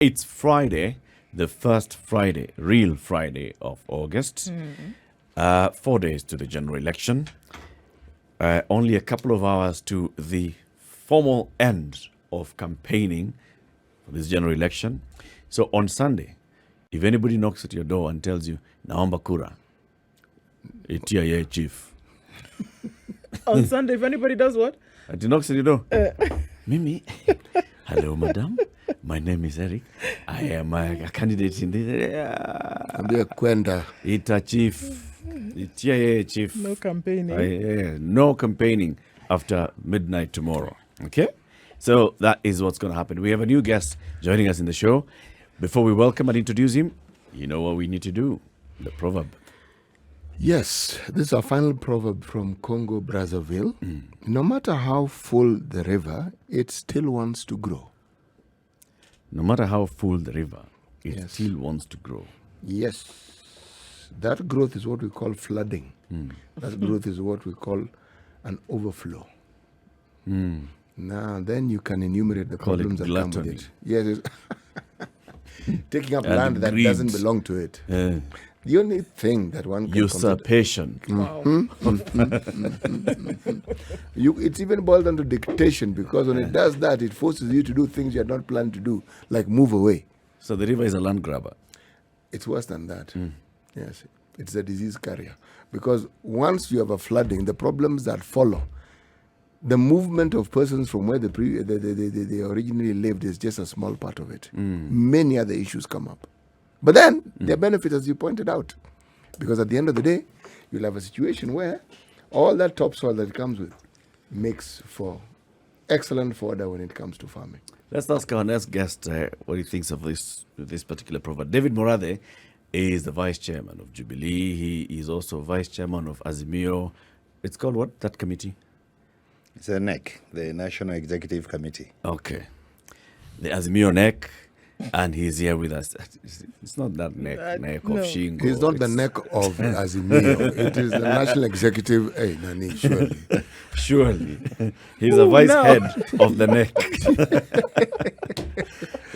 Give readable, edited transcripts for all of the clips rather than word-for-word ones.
It's Friday, the first Friday, real Friday of August. 4 days to the general election. Only a couple of hours to the formal end of campaigning for this general election. So on Sunday, if anybody knocks at your door and tells you, Naomba Kura, itia ye chief. On Sunday, if anybody does what? And he knocks at your door. Mimi, hello, madam. My name is Eric. I am a candidate in this area. Ita chief. Itia ye chief. No campaigning. No campaigning after midnight tomorrow. Okay? So that is what's going to happen. We have a new guest joining us in the show. Before we welcome and introduce him, you know what we need to do. The proverb. Yes, this is our final proverb from Congo, Brazzaville. No matter how full the river, it still wants to grow. No matter how full the river, it Yes. still wants to grow. Yes, that growth is what we call flooding. That growth is what we call an overflow. Now, then you can enumerate the Call it problems that come with gluttony. it. Yes, taking up And land that greed. doesn't belong to it. The only thing that one can Usurpation. Wow. it's even boiled down to dictation, because when it does that, it forces you to do things you had not planned to do, like move away. So the river is a land grabber. It's worse than that. Yes, it's a disease carrier. Because once you have a flooding, the problems that follow, the movement of persons from where they originally lived is just a small part of it. Many other issues come up. But then, there are benefits, as you pointed out. Because at the end of the day, you'll have a situation where all that topsoil that it comes with makes for excellent fodder when it comes to farming. Let's ask our next guest what he thinks of this particular proverb. David MURATHE is the vice chairman of Jubilee. He is also vice chairman of Azimio. It's called what, that committee? It's a NEC, the National Executive Committee. Okay. The Azimio neck, and he's here with us. It's not that neck no. of Shingo. It's not the neck of Azimio. It is the national executive. Hey, Nani, surely. Surely. He's a vice head of the neck.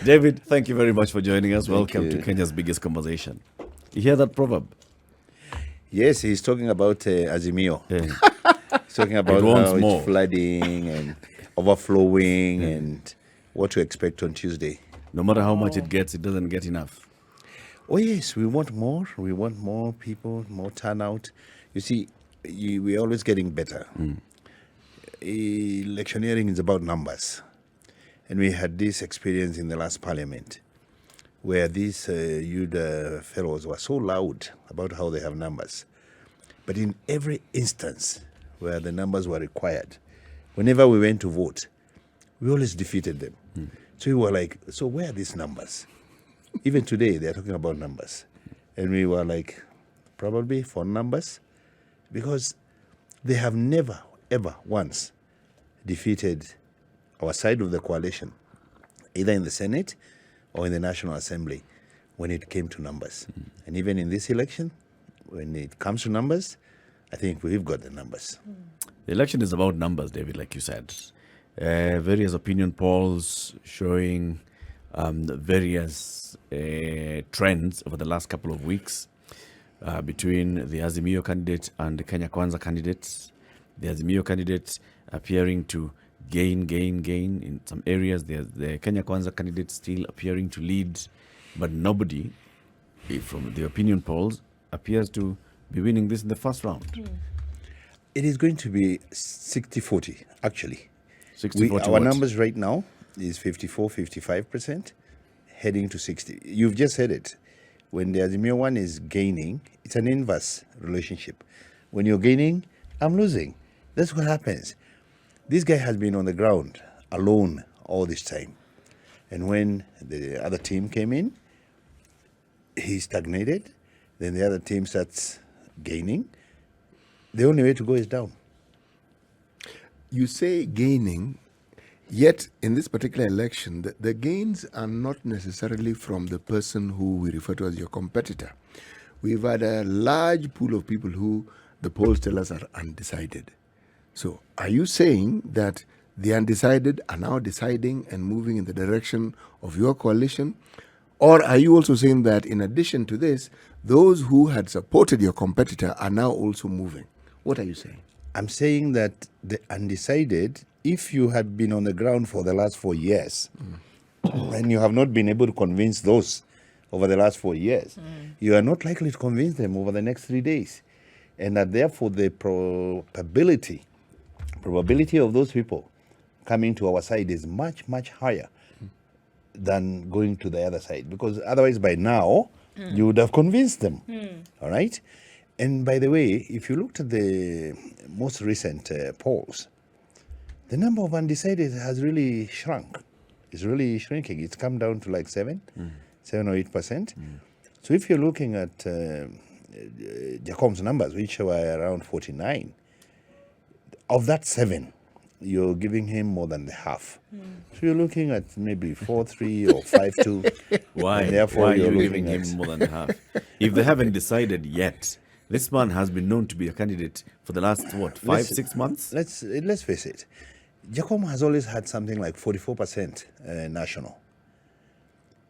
David, thank you very much for joining us. Welcome to Kenya's biggest conversation. You hear that proverb? Yes, he's talking about Azimio. Yeah. He's talking about wants how more. it's flooding and overflowing and what to expect on Tuesday. No matter how much it gets, it doesn't get enough. Oh, yes, we want more. We want more people, more turnout. You see, we're always getting better. Electioneering is about numbers. And we had this experience in the last parliament where these youth fellows were so loud about how they have numbers. But in every instance where the numbers were required, whenever we went to vote, we always defeated them. So we were like, so where are these numbers? Even today, they're talking about numbers. And we were like, probably for numbers, because they have never, ever once defeated our side of the coalition, either in the Senate or in the National Assembly, when it came to numbers. And even in this election, when it comes to numbers, I think we've got the numbers. The election is about numbers, David, like you said. Various opinion polls showing various trends over the last couple of weeks between the Azimio candidate and the Kenya Kwanza candidates. The Azimio candidate appearing to gain in some areas. The Kenya Kwanza candidate still appearing to lead, but nobody from the opinion polls appears to be winning this in the first round. It is going to be 60-40, actually. 60-40 Our what? numbers right now is 55%, heading to 60. You've just said it. When the Azimio one is gaining, it's an inverse relationship. When you're gaining, I'm losing. That's what happens. This guy has been on the ground alone all this time. And when the other team came in, he stagnated. Then the other team starts gaining. The only way to go is down. You say gaining, yet in this particular election, the gains are not necessarily from the person who we refer to as your competitor. We've had a large pool of people who the polls tell us are undecided. So are you saying that the undecided are now deciding and moving in the direction of your coalition? Or are you also saying that in addition to this, those who had supported your competitor are now also moving? What are you saying? I'm saying that the undecided, if you had been on the ground for the last 4 years, and you have not been able to convince those over the last 4 years, you are not likely to convince them over the next 3 days. And that therefore the probability of those people coming to our side is much, much higher than going to the other side. Because otherwise by now, you would have convinced them. All right? And by the way, if you looked at the most recent polls, the number of undecided has really shrunk. It's really shrinking. It's come down to like 7 or 8%. So if you're looking at Jacom's numbers, which were around 49, of that 7, you're giving him more than the half. So you're looking at maybe 4-3 or 5-2. Why? And therefore Why are you're you looking giving at him more than half? If they haven't decided yet, this man has been known to be a candidate for the last, 5-6 months? Let's face it. Jacom has always had something like 44% national.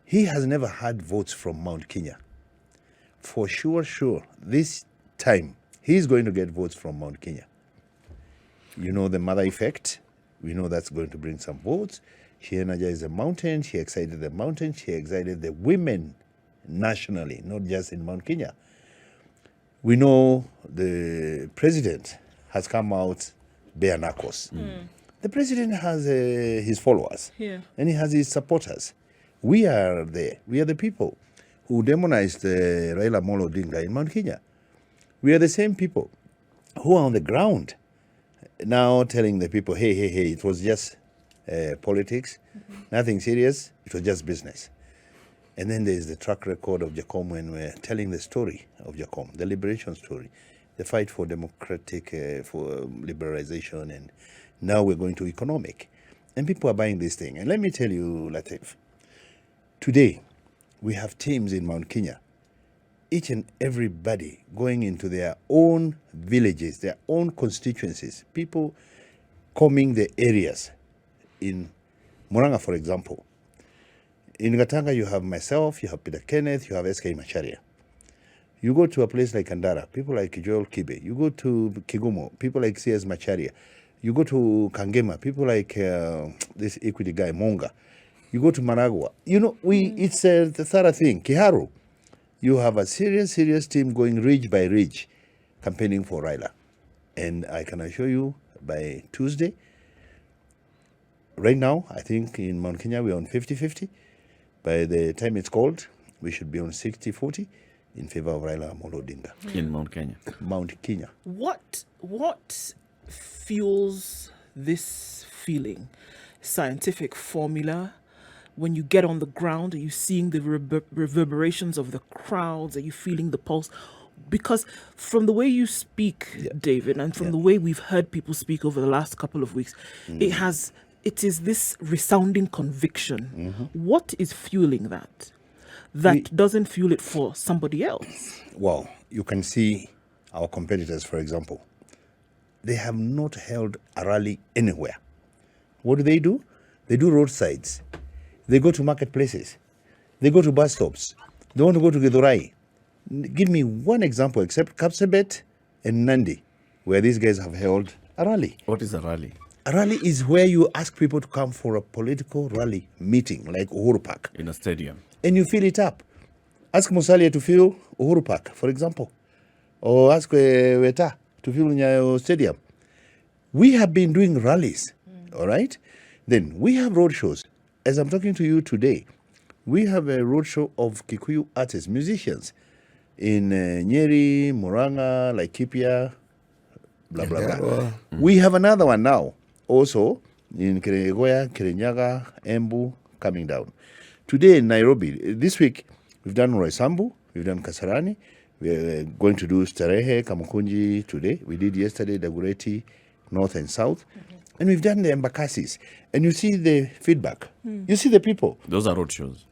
He has never had votes from Mount Kenya. For sure, this time, he's going to get votes from Mount Kenya. You know the mother effect. We know that's going to bring some votes. She energized the mountain. She excited the mountain. She excited the women nationally, not just in Mount Kenya. We know the president has come out bare knuckles. The president has his followers, and he has his supporters. We are there. We are the people who demonized Raila Amolo Odinga in Mount Kenya. We are the same people who are on the ground now telling the people, hey, it was just politics, nothing serious, it was just business. And then there's the track record of Jacom when we're telling the story of Jacom, the liberation story, the fight for democratic, for liberalization, and now we're going to economic. And people are buying this thing. And let me tell you, Latif, today we have teams in Mount Kenya, each and everybody going into their own villages, their own constituencies, people combing the areas. In Murang'a, for example, in Gatanga, you have myself, you have Peter Kenneth, you have SK Macharia. You go to a place like Kandara, people like Joel Kibe. You go to Kigumo, people like CS Macharia. You go to Kangema, people like this equity guy, Monga. You go to Managua. You know, it's the third thing, Kiharu. You have a serious team going ridge by ridge, campaigning for Raila. And I can assure you, by Tuesday, right now, I think in Mount Kenya, we're on 50-50. By the time it's called, we should be on 60-40 in favor of Raila Amolo Odinga. In Mount Kenya. Mount Kenya. What fuels this feeling? Scientific formula? When you get on the ground, are you seeing the reverberations of the crowds? Are you feeling the pulse? Because from the way you speak, David, and from the way we've heard people speak over the last couple of weeks, it is this resounding conviction. What is fueling that? That doesn't fuel it for somebody else? Well, you can see our competitors, for example. They have not held a rally anywhere. What do? They do roadsides. They go to marketplaces. They go to bus stops. They want to go to Githurai. Give me one example except Kapsabet and Nandi, where these guys have held a rally. What is a rally? A rally is where you ask people to come for a political rally meeting, like Uhuru Park. In a stadium. And you fill it up. Ask Musalia to fill Uhuru Park, for example. Or ask Weta to fill Nyayo Stadium. We have been doing rallies, all right? Then we have roadshows. As I'm talking to you today, we have a roadshow of Kikuyu artists, musicians in Nyeri, Murang'a, Laikipia, blah, blah, blah. We have another one now, also in Kirinyaga, Kirinyaga, Embu, coming down. Today in Nairobi, this week, we've done Roysambu, we've done Kasarani, we're going to do Starehe, Kamukunji today. We did yesterday Dagoretti, North and South. And we've done the Embakasis. And you see the feedback. You see the people. Those are roadshows.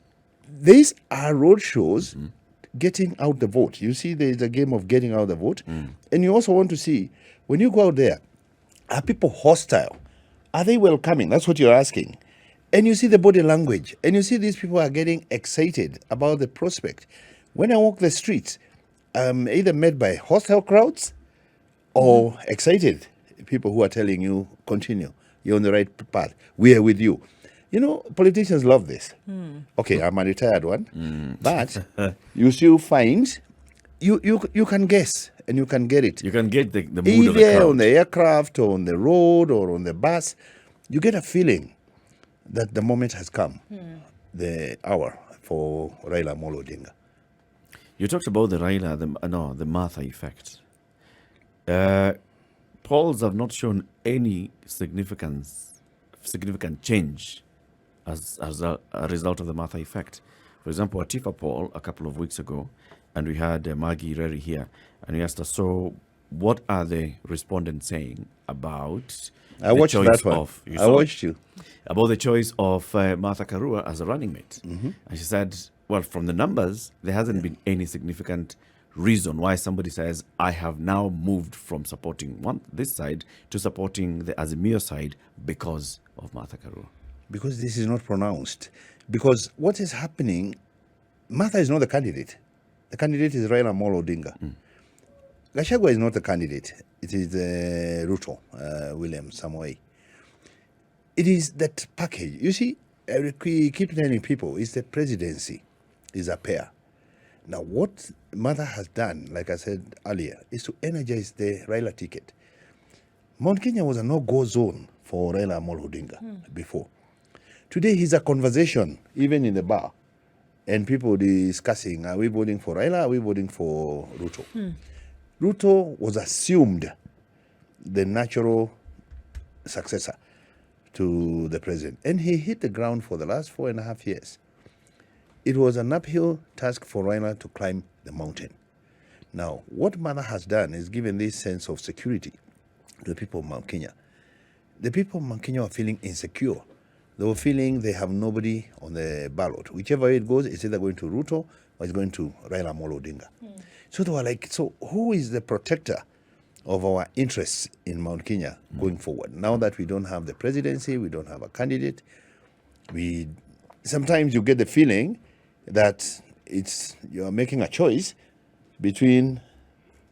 These are roadshows getting out the vote. You see there's a game of getting out the vote. And you also want to see, when you go out there, are people hostile Are they welcoming? That's what you're asking. And you see the body language, and you see these people are getting excited about the prospect. When I walk the streets, I'm either met by hostile crowds or excited people who are telling you, continue, you're on the right path, we are with you. You know, politicians love this. Okay, I'm a retired one, but you still find you can guess and you can get it. You can get the mood of the Either crowd. on the aircraft or on the road or on the bus, you get a feeling that the moment has come, the hour for Raila Amolo Odinga. You talked about the the Martha effect. Polls have not shown any significant change as a result of the Martha effect. For example, a TIFA poll a couple of weeks ago, and we had Maggie Reri here, and we asked her, so what are the respondents saying about I watched that one. I watched you. About the choice of Martha Karua as a running mate. And she said, well, from the numbers, there hasn't been any significant reason why somebody says, I have now moved from supporting this side to supporting the Azimio side because of Martha Karua. Because this is not pronounced. Because what is happening, Martha is not the candidate. The candidate is Raila Amolo Odinga. Gachagua is not the candidate. It is Ruto, William Samoei. It is that package. You see, we keep telling people, it's the presidency, is a pair. Now, what Martha has done, like I said earlier, is to energize the Raila ticket. Mount Kenya was a no-go zone for Raila Amolo Odinga before. Today, he's a conversation, even in the bar, and people discussing, are we voting for Raila, are we voting for Ruto? Ruto was assumed the natural successor to the president, and he hit the ground for the last 4.5 years. It was an uphill task for Raila to climb the mountain. Now, what Martha has done is given this sense of security to the people of Mount Kenya. The people of Mount Kenya are feeling insecure. They were feeling they have nobody on the ballot. Whichever way it goes, it's either going to Ruto or it's going to Raila Amolo Odinga. So they were like, so who is the protector of our interests in Mount Kenya going forward? Now that we don't have the presidency, we don't have a candidate, sometimes you get the feeling that you're making a choice between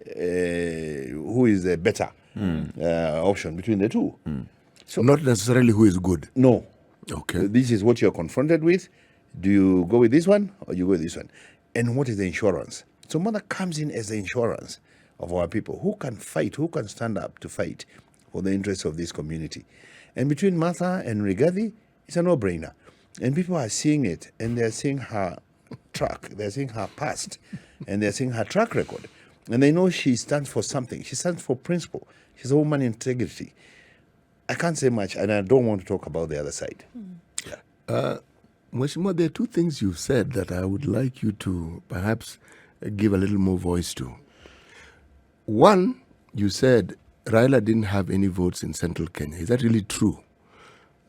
who is the better option between the two. So not necessarily who is good. No. Okay. This is what you're confronted with. Do you go with this one or you go with this one? And what is the insurance? So Mother comes in as the insurance of our people. Who can fight? Who can stand up to fight for the interests of this community? And between Martha and Rigathi, it's a no-brainer. And people are seeing it, and they're seeing her track, they're seeing her past, and they're seeing her track record. And they know she stands for something. She stands for principle. She's a woman integrity. I can't say much, and I don't want to talk about the other side. Mweshima, there are two things you've said that I would like you to perhaps give a little more voice to. One, you said Raila didn't have any votes in central Kenya. Is that really true?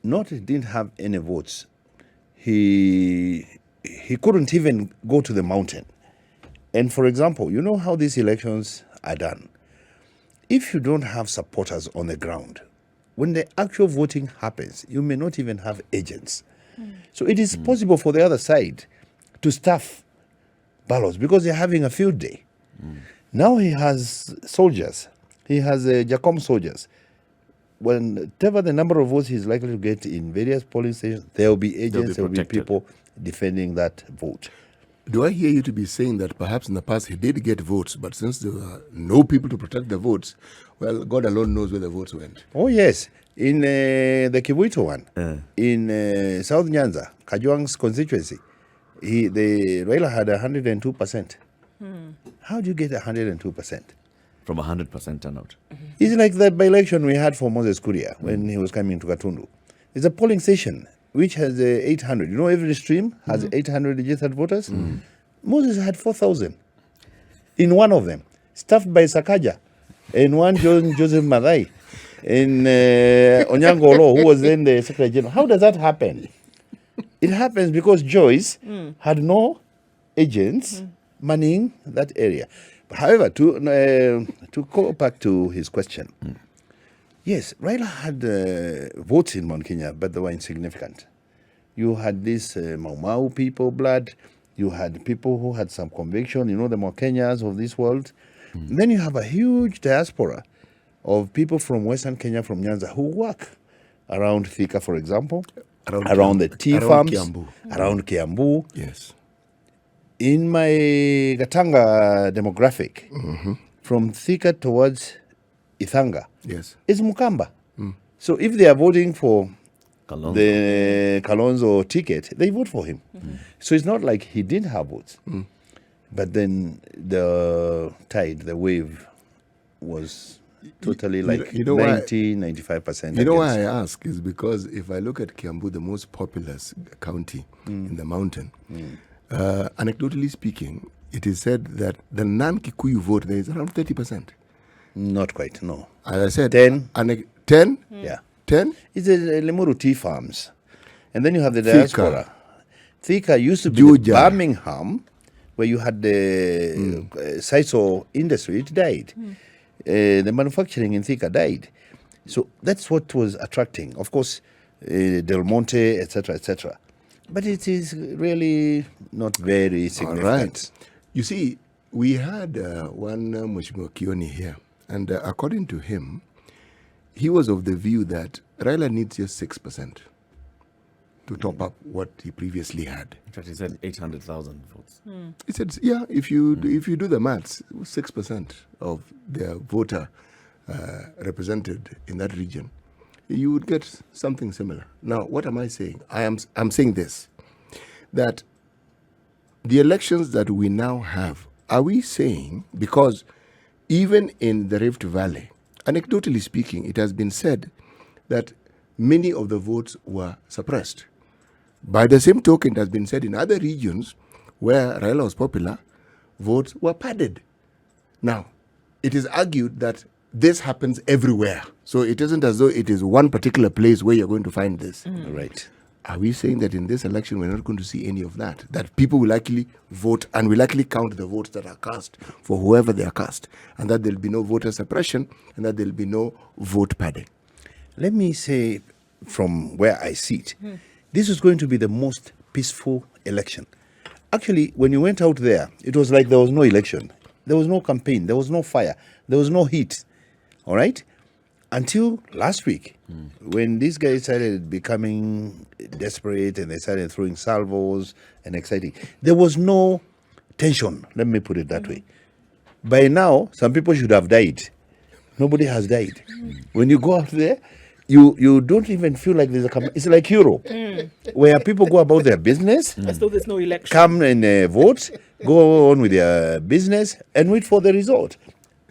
Not he didn't have any votes. He couldn't even go to the mountain. And for example, you know how these elections are done. If you don't have supporters on the ground, when the actual voting happens, you may not even have agents. So it is possible for the other side to staff ballots because they're having a field day. Now he has soldiers. He has Jacom soldiers. Whenever the number of votes he's likely to get in various polling stations, there will be agents, there will be people defending that vote. Do I hear you to be saying that perhaps in the past he did get votes, but since there were no people to protect the votes, well, God alone knows where the votes went? Oh, yes. In the Kivuito one, in South Nyanza, Kajwang's constituency, the Raila had 102%. How do you get 102%? From 100% turnout. It's like the by-election we had for Moses Kuria when he was coming to Katundu. It's a polling station which has 800. You know, every stream has 800 registered voters. Moses had 4,000 in one of them, staffed by Sakaja, and one Joseph Madai, and Onyango Olo, who was then the Secretary General. How does that happen? It happens because Joyce had no agents manning that area. However, to go back to his question, Yes, Raila had votes in Mount Kenya, but they were insignificant. You had these Mau Mau people, blood. You had people who had some conviction, the Mount Kenyas of this world. And then you have a huge diaspora of people from Western Kenya, from Nyanza, who work around Thika, for example, around the tea farms, Kiambu. around Kiambu. Yes. In my Gatanga demographic, from Thika towards Ithanga, Yes. is Mukamba. So if they are voting for Kalonzo. the Kalonzo ticket, they vote for him. So it's not like he didn't have votes. But then the tide, the wave was totally like you know why- 95%. You know why against. I ask is because if I look at Kiambu, the most populous county in the mountain, anecdotally speaking, it is said that the non-Kikuyu vote there is around 30%. Not quite, no. As I said, 10. 10? Yeah. 10? It's the Lemuru tea farms. And then you have the Thika. diaspora. Thika used to be Juja. the Birmingham, where you had the sisal industry. It died. The manufacturing in Thika died. So that's what was attracting. Of course, Del Monte, etc., etc. But it is really not very All significant. right. You see, we had one Mheshimiwa Kioni here, and according to him, he was of the view that Raila needs just 6% to top up what he previously had. In fact, he said 800,000 votes. He said, yeah, if you do the maths, 6% of the voter represented in that region, you would get something similar. Now, what am I saying? I'm saying this, that the elections that we now have, are we saying, because even in the Rift Valley, anecdotally speaking, it has been said that many of the votes were suppressed. By the same token, it has been said in other regions where Raila was popular, votes were padded. Now, it is argued that this happens everywhere. So it isn't as though it is one particular place where you're going to find this. Right. Are we saying that in this election we're not going to see any of that? That people will actually vote and will actually count the votes that are cast for whoever they are cast, and that there'll be no voter suppression and that there'll be no vote padding? Let me say, from where I sit, this is going to be the most peaceful election. Actually, when you went out there, it was like there was no election. There was no campaign. There was no fire. There was no heat. All right? Until last week, when these guys started becoming desperate and they started throwing salvos and exciting, there was no tension. Let me put it that way. By now, some people should have died. Nobody has died. When you go out there, you don't even feel like there's a campaign. It's like Europe, where people go about their business, As though there's no election. come and vote, go on with their business, and wait for the result.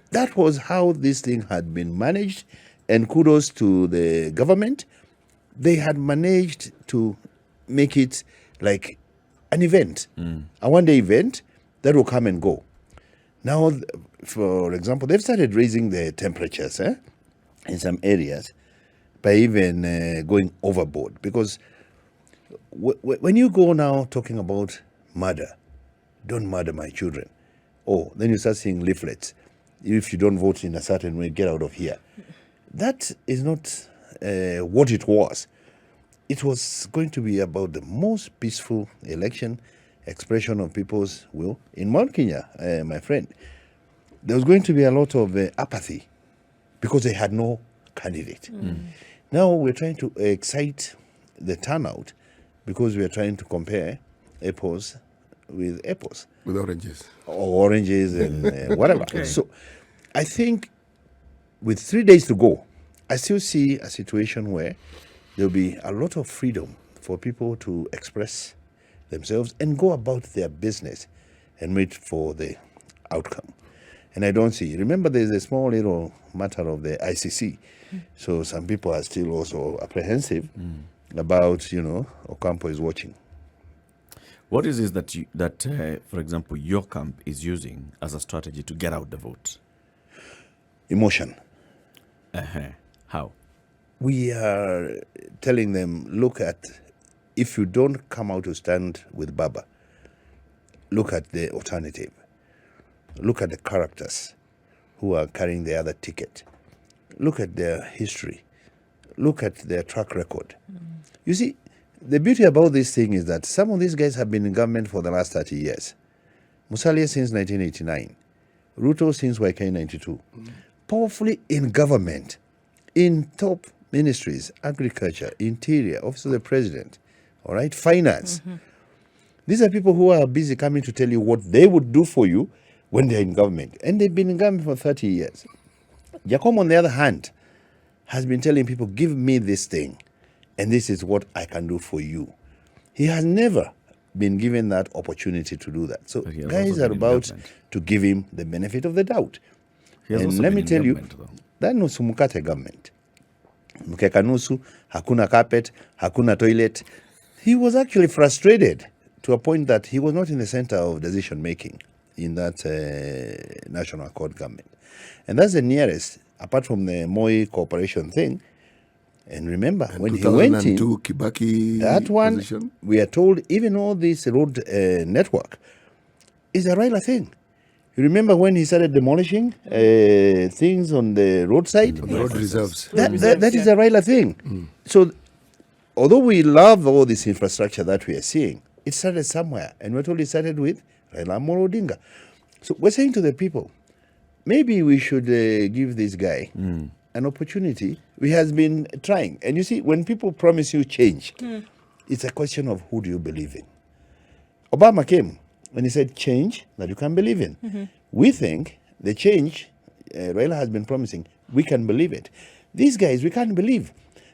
That was how this thing had been managed, and kudos to the government. They had managed to make it like an event, a one-day event that will come and go. Now, for example, they've started raising the temperatures in some areas by even going overboard. Because when you go now talking about murder, don't murder my children. Oh, then you start seeing leaflets. If you don't vote in a certain way, get out of here. That is not what it was. It was going to be about the most peaceful election, expression of people's will. In Mount Kenya, my friend, there was going to be a lot of apathy because they had no candidate. Now we're trying to excite the turnout because we're trying to compare apples with apples. With oranges. Or oranges and whatever. Okay. So I think with 3 days to go, I still see a situation where there'll be a lot of freedom for people to express themselves and go about their business and wait for the outcome. And I don't see. Remember, there's a small little matter of the ICC. So some people are still also apprehensive about, Ocampo is watching. What is it that for example, your camp is using as a strategy to get out the vote? Emotion. How? We are telling them, look at, if you don't come out to stand with Baba, look at the alternative. Look at the characters who are carrying the other ticket. look at their history, look at their track record. You see, the beauty about this thing is that some of these guys have been in government for the last 30 years. Musalia since 1989, Ruto since YK 92. Powerfully in government, in top ministries, agriculture, interior, office of the president, all right, finance. These are people who are busy coming to tell you what they would do for you when they're in government. And they've been in government for 30 years. Jacob, on the other hand, has been telling people, give me this thing, and this is what I can do for you. He has never been given that opportunity to do that. So guys are about to give him the benefit of the doubt. And let me tell you, that no sumukate government. Mkeka nusu, hakuna carpet, hakuna toilet. He was actually frustrated to a point that he was not in the center of decision making in that national accord government. And that's the nearest, apart from the Moi cooperation thing. And remember, and when he went in, Kibaki that one, position? we are told, even all this road network is a Raila thing. You remember when he started demolishing things on the roadside? The road reserves. That is a Raila thing. So, although we love all this infrastructure that we are seeing, it started somewhere. And we're told it started with Raila Amolo Odinga. So we're saying to the people, maybe we should give this guy an opportunity. He has been trying. And you see, when people promise you change, it's a question of who do you believe in. Obama came when he said change that you can believe in. We think the change Raila has been promising, we can believe it. These guys, we can't believe,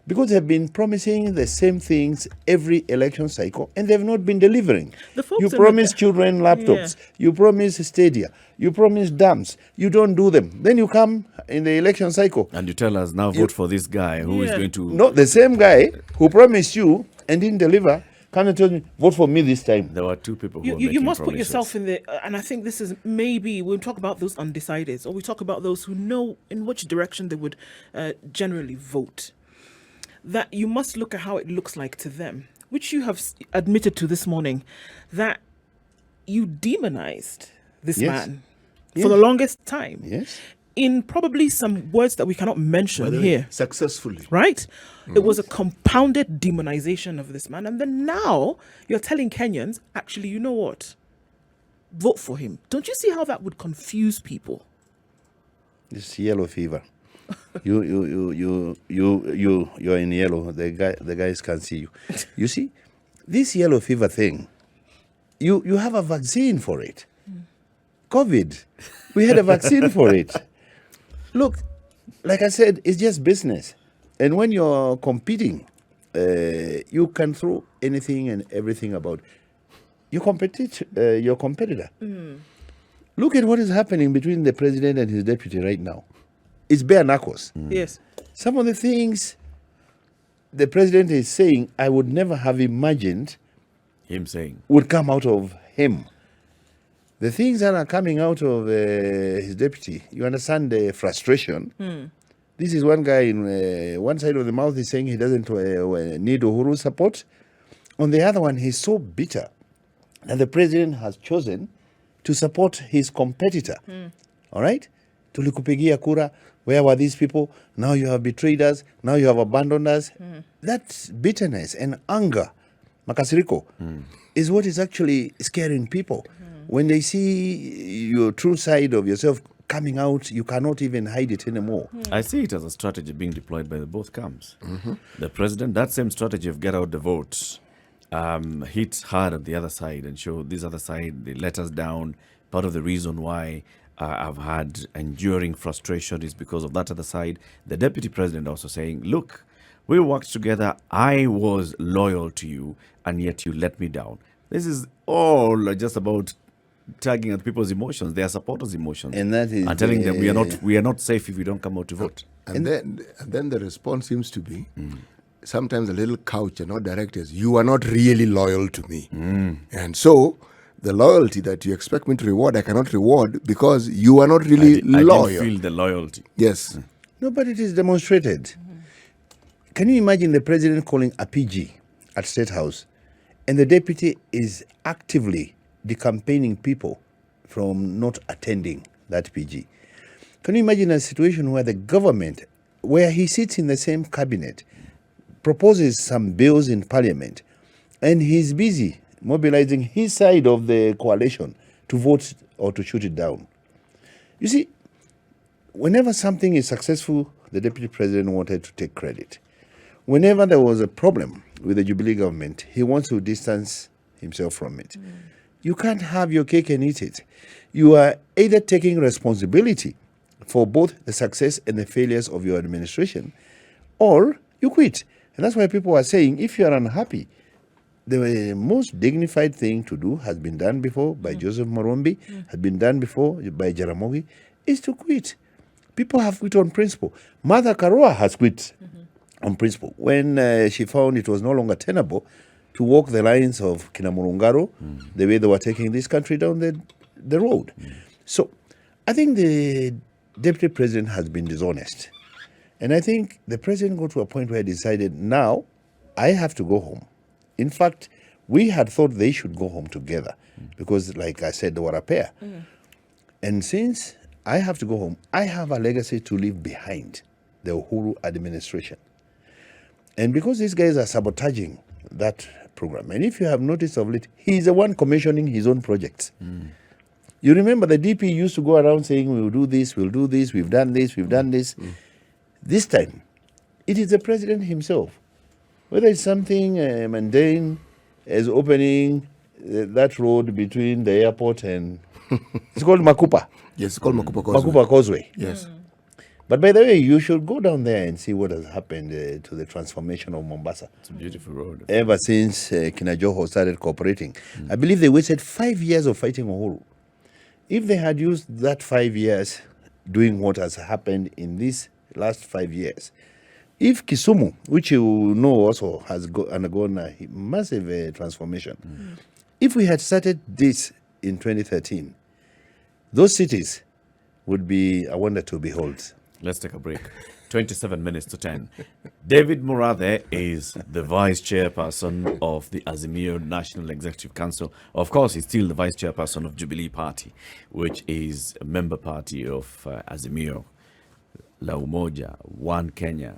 because they've been promising the same things every election cycle, and they've not been delivering. You promise children laptops, you promise stadia, you promise dams, you don't do them. Then you come in the election cycle. And you tell us, now vote for this guy who is going to... No, the same guy who promised you and didn't deliver, come and tell me, vote for me this time. There were two people who you must put yourself in the... and I think this is maybe, when we talk about those undecideds, or we talk about those who know in which direction they would generally vote, that you must look at how it looks like to them, which you have admitted to this morning, that you demonized this man for the longest time. Yes. In probably some words that we cannot mention here. Successfully. Right? It was a compounded demonization of this man. And then now you're telling Kenyans, actually, you know what? Vote for him. Don't you see how that would confuse people? It's yellow fever. You're in yellow. The guys can't see you. You see, this yellow fever thing, you have a vaccine for it. COVID, we had a vaccine for it. Look, like I said, it's just business. And when you're competing, you can throw anything and everything about your competitor. Look at what is happening between the president and his deputy right now. It's bare knuckles. Yes. Some of the things the president is saying, I would never have imagined him saying would come out of him. The things that are coming out of his deputy, you understand the frustration. This is one guy in one side of the mouth is saying he doesn't need Uhuru's support. On the other one, he's so bitter that the president has chosen to support his competitor. All right? Tulikupigia kura. Where were these people? Now you have betrayed us. Now you have abandoned us. That's bitterness and anger. Makasiriko is what is actually scaring people. When they see your true side of yourself coming out, you cannot even hide it anymore. I see it as a strategy being deployed by the both camps. The president, that same strategy of get out the votes, hits hard at the other side and show this other side, they let us down. Part of the reason why I've had enduring frustration is because of that other side. The deputy president also saying, look, we worked together, I was loyal to you, and yet you let me down. This is all just about tagging at people's emotions, their supporters' emotions, and that is and telling them we are not safe if we don't come out to vote. And then the response seems to be sometimes a little couch and not direct as, you are not really loyal to me. And so the loyalty that you expect me to reward, I cannot reward because you are not really loyal. I didn't feel the loyalty. Yes. No, but it is demonstrated. Can you imagine the president calling a PG at State House and the deputy is actively decampaigning people from not attending that PG? Can you imagine a situation where the government where he sits in the same cabinet, proposes some bills in Parliament, and he's busy mobilizing his side of the coalition to vote or to shoot it down. You see, whenever something is successful, the Deputy President wanted to take credit. Whenever there was a problem with the Jubilee government, he wants to distance himself from it. You can't have your cake and eat it. You are either taking responsibility for both the success and the failures of your administration, or you quit. And that's why people are saying, if you are unhappy, the most dignified thing to do has been done before by Joseph Morombi, has been done before by Jaramogi, is to quit. People have quit on principle. Martha Karua has quit on principle when she found it was no longer tenable to walk the lines of Kinamurungaro, the way they were taking this country down the road. So I think the Deputy President has been dishonest. And I think the President got to a point where he decided, now I have to go home. In fact, we had thought they should go home together because, like I said, they were a pair. And since I have to go home, I have a legacy to leave behind, the Uhuru administration. And because these guys are sabotaging that program, and if you have noticed of late, he's the one commissioning his own projects. You remember the DP used to go around saying, we'll do this, we'll do this, we've done this, we've done this. This time, it is the President himself. Whether it's something mundane as opening that road between the airport and it's called Makupa. Yes, it's called Makupa Causeway. Makupa Causeway. Yes. But by the way, you should go down there and see what has happened to the transformation of Mombasa. It's a beautiful road. Ever since Kinajoho started cooperating. I believe they wasted 5 years of fighting Uhuru. If they had used that 5 years doing what has happened in these last 5 years, if Kisumu, which you know also has undergone a massive transformation, if we had started this in 2013, those cities would be a wonder to behold. Let's take a break. 27 minutes to 10. David MURATHE is the vice chairperson of the Azimio National Executive Council. Of course, he's still the vice chairperson of Jubilee Party, which is a member party of Azimio, La Umoja, One Kenya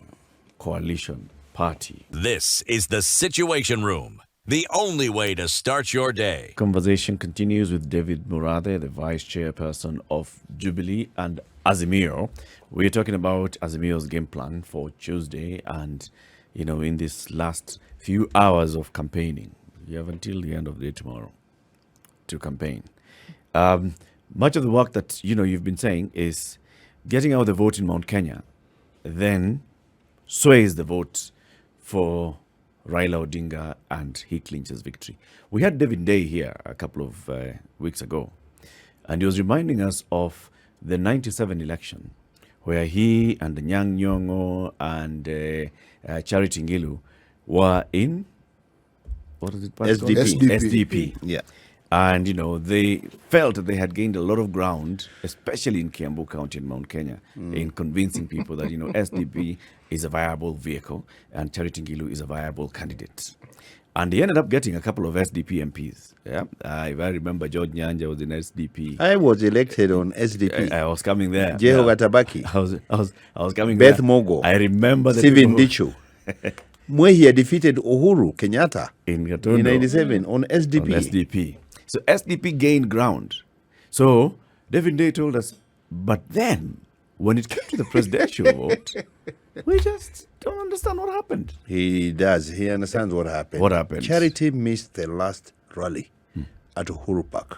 Coalition Party. This is the Situation Room, the only way to start your day. Conversation continues with David MURATHE, the vice chairperson of Jubilee and Azimio. We're talking about Azimio's game plan for Tuesday, and in this last few hours of campaigning, you have until the end of the day tomorrow to campaign. Much of the work that you've been saying is getting out the vote in Mount Kenya, then sways the vote for Raila Odinga and he clinches victory. We had David Day here a couple of weeks ago, and he was reminding us of the 97 election where he and Nyang' Nyong'o and Charity Ngilu were in, what is it? SDP. Yeah. And, they felt that they had gained a lot of ground, especially in Kiambu County and Mount Kenya, in convincing people that, SDP is a viable vehicle and Charity Ngilu is a viable candidate. And they ended up getting a couple of SDP MPs. Yeah, I remember George Nyanja was in SDP. I was elected on SDP. I was coming there. Jeho Gatabaki. I was coming Beth there. Mogo. I remember the Stephen people Dichu. Where he had defeated Uhuru Kenyatta in Gatundu. in 97 on SDP. On SDP. So SDP gained ground. So David Day told us, but then when it came to the presidential vote, we just don't understand what happened. He does. He understands what happened. What happened? Charity missed the last rally at Uhuru Park.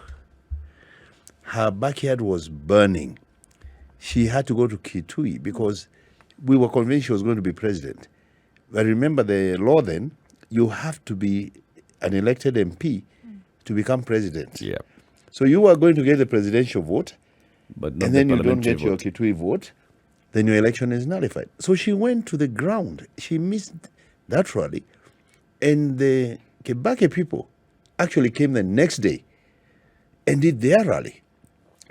Her backyard was burning. She had to go to Kitui because we were convinced she was going to be president. But remember the law then, you have to be an elected MP to become president. Yeah. So you are going to get the presidential vote, But not and then the you don't get parliamentary your vote. Kitui vote, then your election is nullified. So she went to the ground. She missed that rally. And the Kebake people actually came the next day and did their rally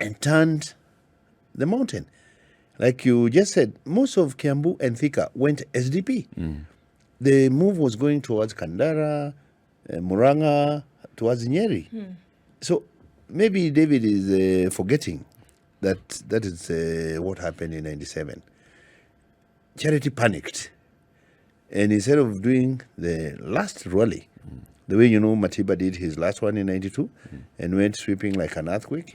and turned the mountain. Like you just said, most of Kiambu and Thika went SDP. The move was going towards Kandara, Muranga, towards Nyeri. So maybe David is forgetting that is what happened in 97. Charity panicked. And instead of doing the last rally, the way Matiba did his last one in 92 and went sweeping like an earthquake,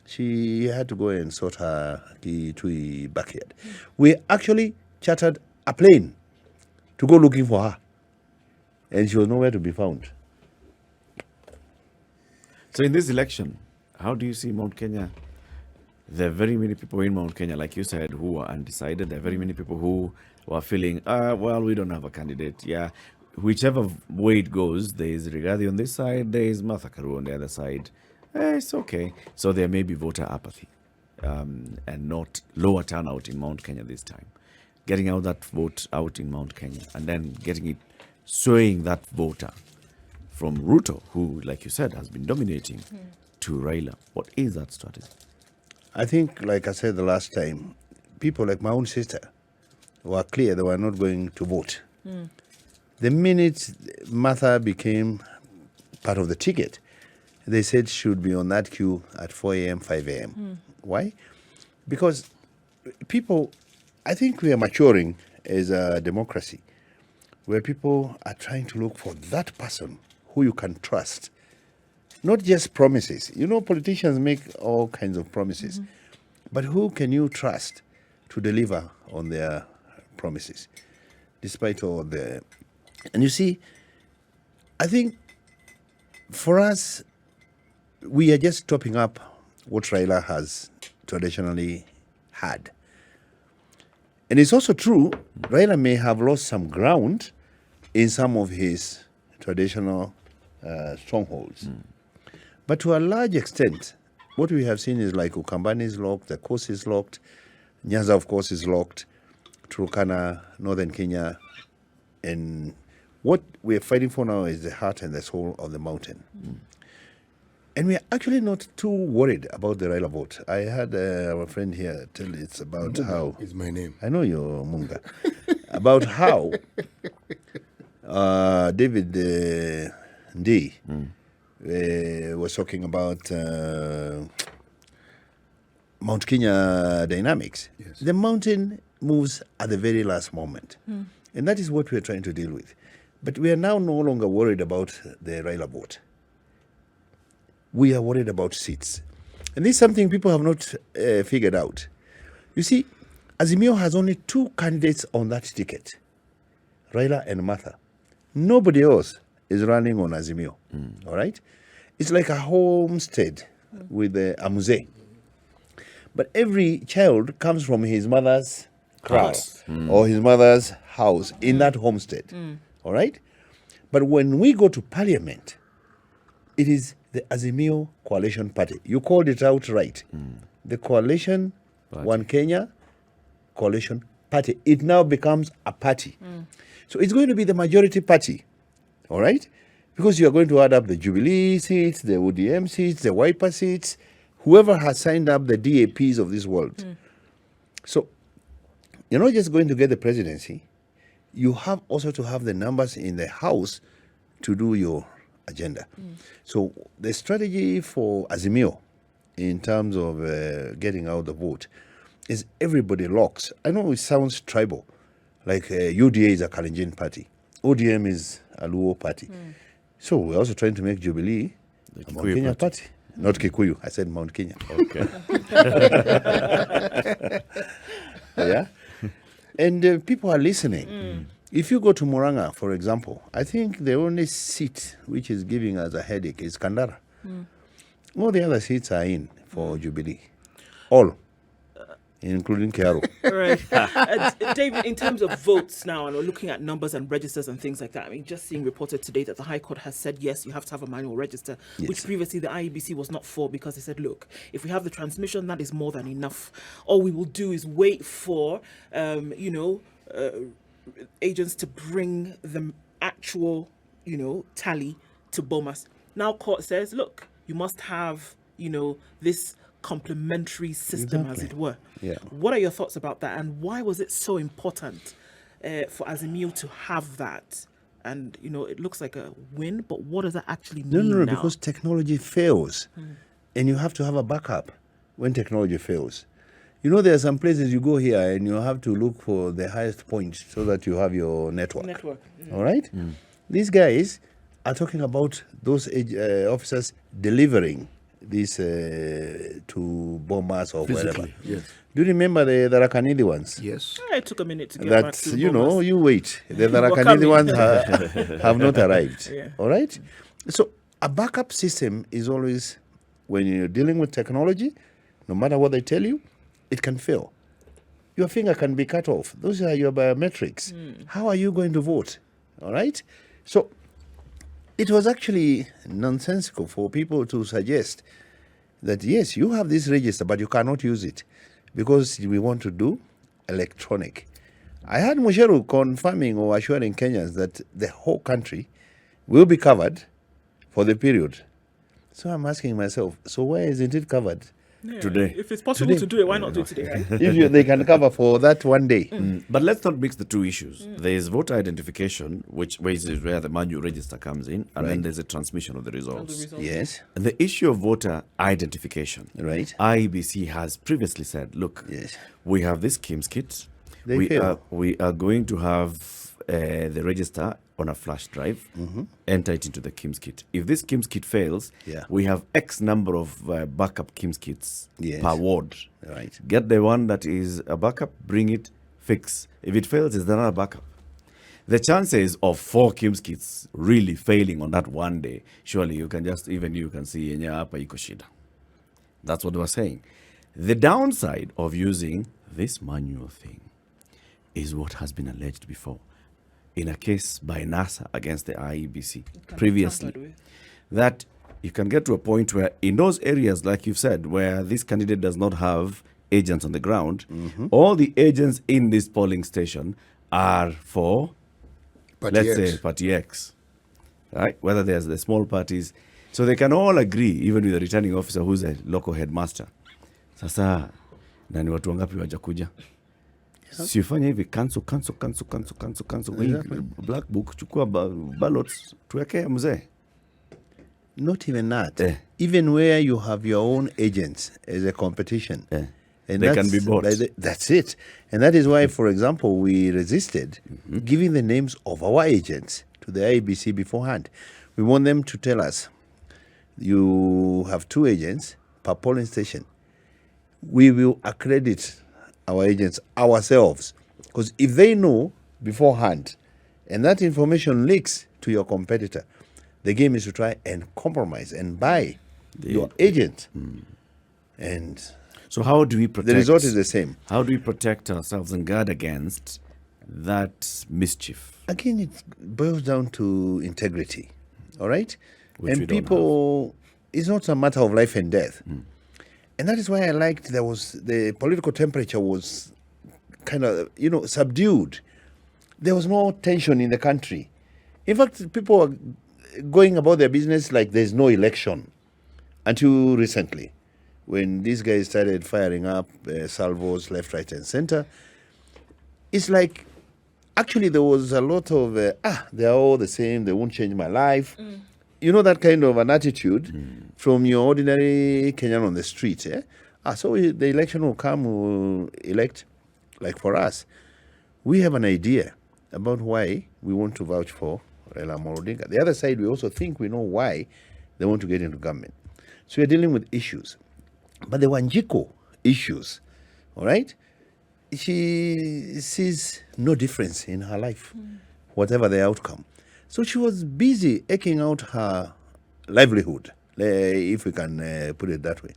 she had to go and sort her Kitui backyard. We actually chartered a plane to go looking for her. And she was nowhere to be found. So in this election, how do you see Mount Kenya? There are very many people in Mount Kenya, like you said, who are undecided. There are very many people who are feeling, well, we don't have a candidate. Yeah, whichever way it goes, there is Rigathi on this side, there is Martha Karua on the other side. It's okay. So there may be voter apathy and not lower turnout in Mount Kenya this time. Getting out that vote out in Mount Kenya and then getting it, swaying that voter from Ruto, who, like you said, has been dominating, to Raila. What is that strategy? I think, like I said the last time, people like my own sister were clear they were not going to vote. The minute Martha became part of the ticket, they said she would be on that queue at 4 a.m., 5 a.m. Why? Because people, I think we are maturing as a democracy, where people are trying to look for that person who you can trust. Not just promises. Politicians make all kinds of promises. But who can you trust to deliver on their promises, despite all the... And you see, I think for us, we are just topping up what Raila has traditionally had. And it's also true, Raila may have lost some ground in some of his traditional strongholds. But to a large extent, what we have seen is like Ukambani is locked, the coast is locked, Nyanza, of course, is locked, Turkana, northern Kenya, and what we're fighting for now is the heart and the soul of the mountain. And we're actually not too worried about the Raila vote. I had our friend here tell it's about Munga how... is my name. I know you're Munga. About how David Ndii was talking about Mount Kenya dynamics. Yes. The mountain moves at the very last moment. And that is what we're trying to deal with. But we are now no longer worried about the Raila vote. We are worried about seats. And this is something people have not figured out. You see, Azimio has only 2 candidates on that ticket, Raila and Martha. Nobody else is running on Azimio, all right? It's like a homestead with a musée. But every child comes from his mother's house or his mother's house in that homestead, all right? But when we go to Parliament, it is the Azimio Coalition Party. You called it out right. The Coalition, One Kenya Coalition Party. It now becomes a party. So it's going to be the majority party, all right? Because you are going to add up the Jubilee seats, the ODM seats, the Wiper seats, whoever has signed up the DAPs of this world. So you're not just going to get the presidency. You have also to have the numbers in the House to do your agenda. So the strategy for Azimio in terms of getting out the vote is everybody locks. I know it sounds tribal, like UDA is a Kalenjin party, ODM is a Luo party. So we're also trying to make Jubilee a Mount Kenya party. Not Kikuyu, I said Mount Kenya. Okay. Yeah. And people are listening. If you go to Muranga, for example, I think the only seat which is giving us a headache is Kandara. All the other seats are in for Jubilee. All. Including Kiaro. Right. David, in terms of votes now, and we're looking at numbers and registers and things like that, I mean, just seeing reported today that the High Court has said, yes, you have to have a manual register, which previously the IEBC was not for, because they said, look, if we have the transmission, that is more than enough. All we will do is wait for, agents to bring the actual, tally to Bomas. Now court says, look, you must have, this complementary system, as it were. Yeah. What are your thoughts about that, and why was it so important for Azimio to have that? And, it looks like a win, but what does that actually mean No, now? because technology fails. And you have to have a backup when technology fails. You know, there are some places you go here and you have to look for the highest point so that you have your network. All right? These guys are talking about those officers delivering these to bombers or whatever. Physically, yes. Do you remember the Rakanidi ones? Yes. It took a minute to get back That's, to you know, bombers. you wait. The We're Rakanidi coming. ones have not arrived. Yeah. All right? So a backup system is always, when you're dealing with technology, no matter what they tell you, it can fail. Your finger can be cut off. Those are your biometrics. How are you going to vote? All right? So it was actually nonsensical for people to suggest that, yes, you have this register, but you cannot use it because we want to do electronic. I had Musheru confirming or assuring Kenyans that the whole country will be covered for the period. So I'm asking myself, so why isn't it covered? Yeah. Today. If it's possible to do it, why not do it today, right? If they can cover for that one day. But let's not mix the two issues. There is voter identification, which is where the manual register comes in, and then there's a transmission of the results. Yes, And the issue of voter identification, right. IEBC has previously said, look, Yes. we have this KIMS kit. They We fail. are going to have the register on a flash drive, enter it into the KIMS kit. If this KIMS kit fails, Yeah. we have X number of backup KIMS kits Yes. per ward. Right. Get the one that is a backup, bring it, fix. If it fails, it's another backup. The chances of 4 KIMS kits really failing on that one day, surely you can see yenye hapa iko shida. That's what we're saying. The downside of using this manual thing is what has been alleged before in a case by NASA against the IEBC previously, that you can get to a point where in those areas, like you've said, where this candidate does not have agents on the ground, all the agents in this polling station are for, let's say, Party X, right? Whether there's the small parties. So they can all agree, even with the returning officer who's a local headmaster. Sasa, nani watu wangapi wajakuja? Si ufanye hivi, cancel. Exactly. Black book, chukua ballots, tuweke mzee. Not even that. Even where you have your own agents as a competition. And They can be bought. That's it. And that is why, for example, we resisted giving the names of our agents to the IEBC beforehand. We want them to tell us, you have 2 agents per polling station. We will accredit our agents ourselves. Because if they know beforehand and that information leaks to your competitor, the game is to try and compromise and buy your agent. And So how do we protect? the result is the same. How do we protect ourselves and guard against that mischief? Again, it boils down to integrity. All right? Which And we don't people, it's not a matter of life and death. And that is why I liked the political temperature was kind of, subdued. There was no tension in the country. In fact, people were going about their business like there's no election until recently, when these guys started firing up salvos left, right, and center. It's like, actually, there was a lot of, they're all the same, they won't change my life. You know, that kind of an attitude from your ordinary Kenyan on the street. So the election will come, we'll elect. Like for us, we have an idea about why we want to vouch for Raila Amolo Odinga. The other side, we also think we know why they want to get into government. So we're dealing with issues. But the Wanjiko issues, all right, she sees no difference in her life, whatever the outcome. So she was busy eking out her livelihood, if we can put it that way.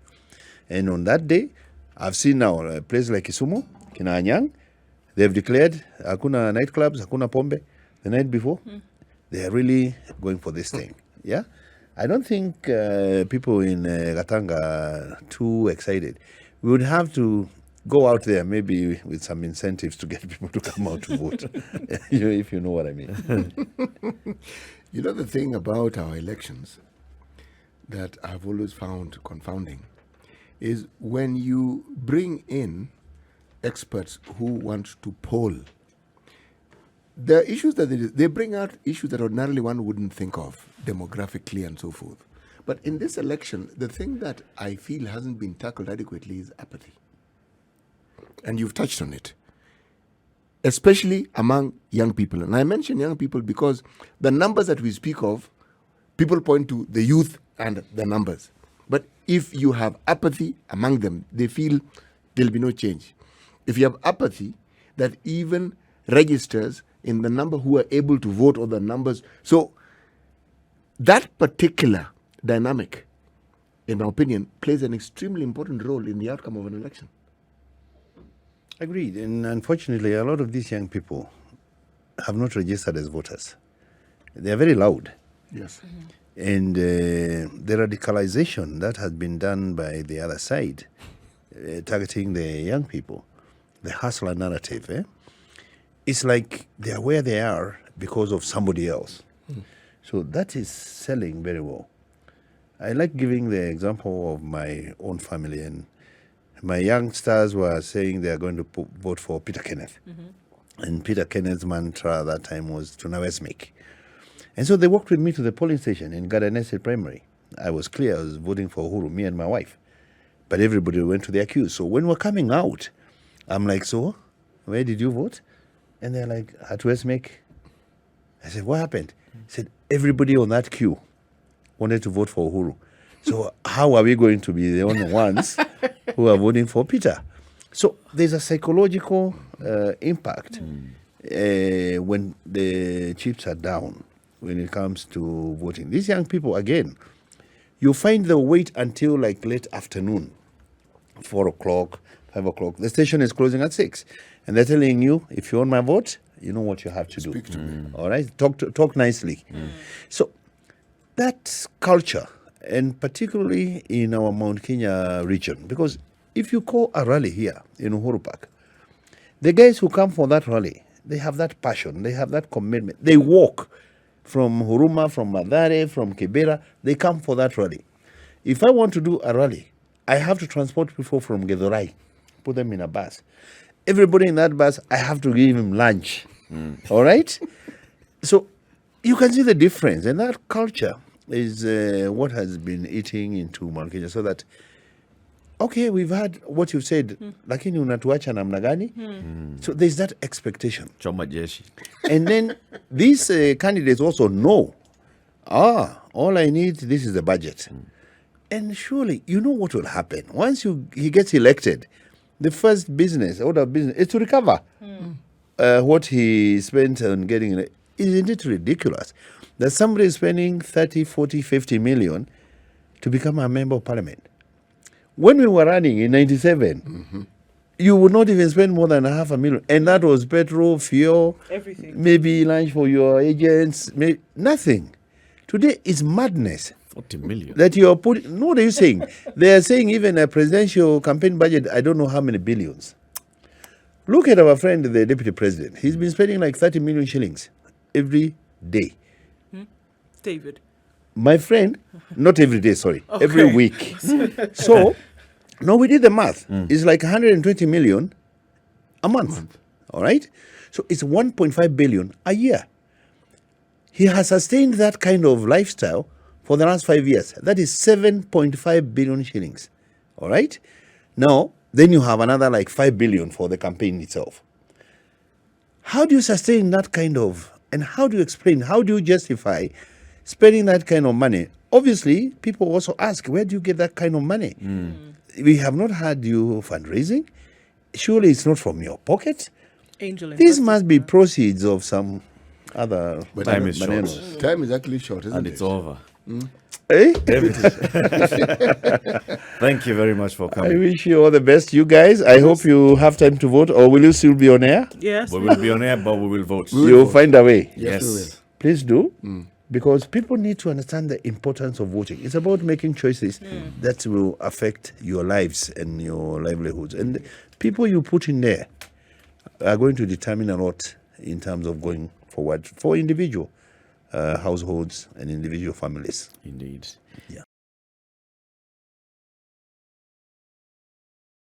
And on that day, I've seen now a place like Kisumu, Kina Anyang, they've declared hakuna nightclubs, hakuna pombe the night before. They are really going for this thing. Yeah? I don't think people in Gatanga are too excited. We would have to go out there maybe with some incentives to get people to come out to vote, if you know what I mean. You know, the thing about our elections that I've always found confounding is when you bring in experts who want to poll, there are issues that they bring out issues that ordinarily one wouldn't think of, demographically and so forth. But in this election, the thing that I feel hasn't been tackled adequately is apathy. and you've touched on it, especially among young people. And I mention young people because the numbers that we speak of, people point to the youth and the numbers. But if you have apathy among them, they feel there'll be no change. If you have apathy that even registers in the number who are able to vote or the numbers. So that particular dynamic, in my opinion, plays an extremely important role in the outcome of an election. Agreed. And unfortunately, a lot of these young people have not registered as voters. They are very loud. Yes. And the radicalization that has been done by the other side, targeting the young people, the hustler narrative, it's like they are where they are because of somebody else. So that is selling very well. I like giving the example of my own family, and my youngsters were saying they are going to vote for Peter Kenneth. And Peter Kenneth's mantra at that time was to Nawesmik. And so they walked with me to the polling station in Garden Primary. I was clear I was voting for Uhuru, me and my wife. But everybody went to their queues. So when we're coming out, I'm like, so, where did you vote? And they're like, at Westmead. I said, what happened? He said, everybody on that queue wanted to vote for Uhuru. So how are we going to be the only ones who are voting for Peter? So there's a psychological impact when the chips are down when it comes to voting. These young people, again, you find they'll wait until like late afternoon, 4 o'clock, 5 o'clock. The station is closing at 6. And they're telling you, if you want my vote, you know what you have to do. Speak to me. All right? Talk nicely. So that culture, and particularly in our Mount Kenya region, because if you call a rally here in Uhuru Park, the guys who come for that rally, they have that passion, they have that commitment. They walk from Huruma, from Mathare, from Kibera, they come for that rally. If I want to do a rally, I have to transport people from Githurai, put them in a bus. Everybody in that bus, I have to give him lunch. All right? So you can see the difference. And that culture is what has been eating into Mount Kenya. So that, okay, we've had what you said, lakini unatuacha namna gani? So there's that expectation. Choma jeshi. And then these candidates also know, all I need, this is the budget. And surely, you know what will happen. Once he gets elected, the first order of business is to recover what he spent on getting it. Isn't it ridiculous that somebody is spending 30, 40, 50 million to become a member of parliament? When we were running in 97, you would not even spend more than $500,000. And that was petrol, fuel, Everything. maybe lunch for your agents, nothing. Today is madness. 40 million. That you are putting, what are you saying? They are saying even a presidential campaign budget, I don't know how many billions. Look at our friend, the deputy president. He's been spending like 30 million shillings every day. David. My friend, not every day, sorry, Okay. every week. So, no, we did the math. It's like 120 million a month. All right? So it's 1.5 billion a year. He has sustained that kind of lifestyle for the last 5 years. That is 7.5 billion shillings. All right? Now, then you have another like 5 billion for the campaign itself. How do you sustain that kind of, and how do you explain, how do you justify spending that kind of money? Obviously, people also ask, where do you get that kind of money? We have not had you fundraising. Surely it's not from your pocket. Angel This investors. must be proceeds of some other But Time is bananas. short. Time is actually short, isn't And it? it's over. Eh? Thank you very much for I coming. wish you all the best, you guys. I hope you have time to vote, or will you still be on air? Yes. We will be on air, but we will vote. You'll find a way. Yes, we will. Yes. Please do, because people need to understand the importance of voting. It's about making choices that will affect your lives and your livelihoods. And the people you put in there are going to determine a lot in terms of going forward for individual households and individual families. Indeed. Yeah.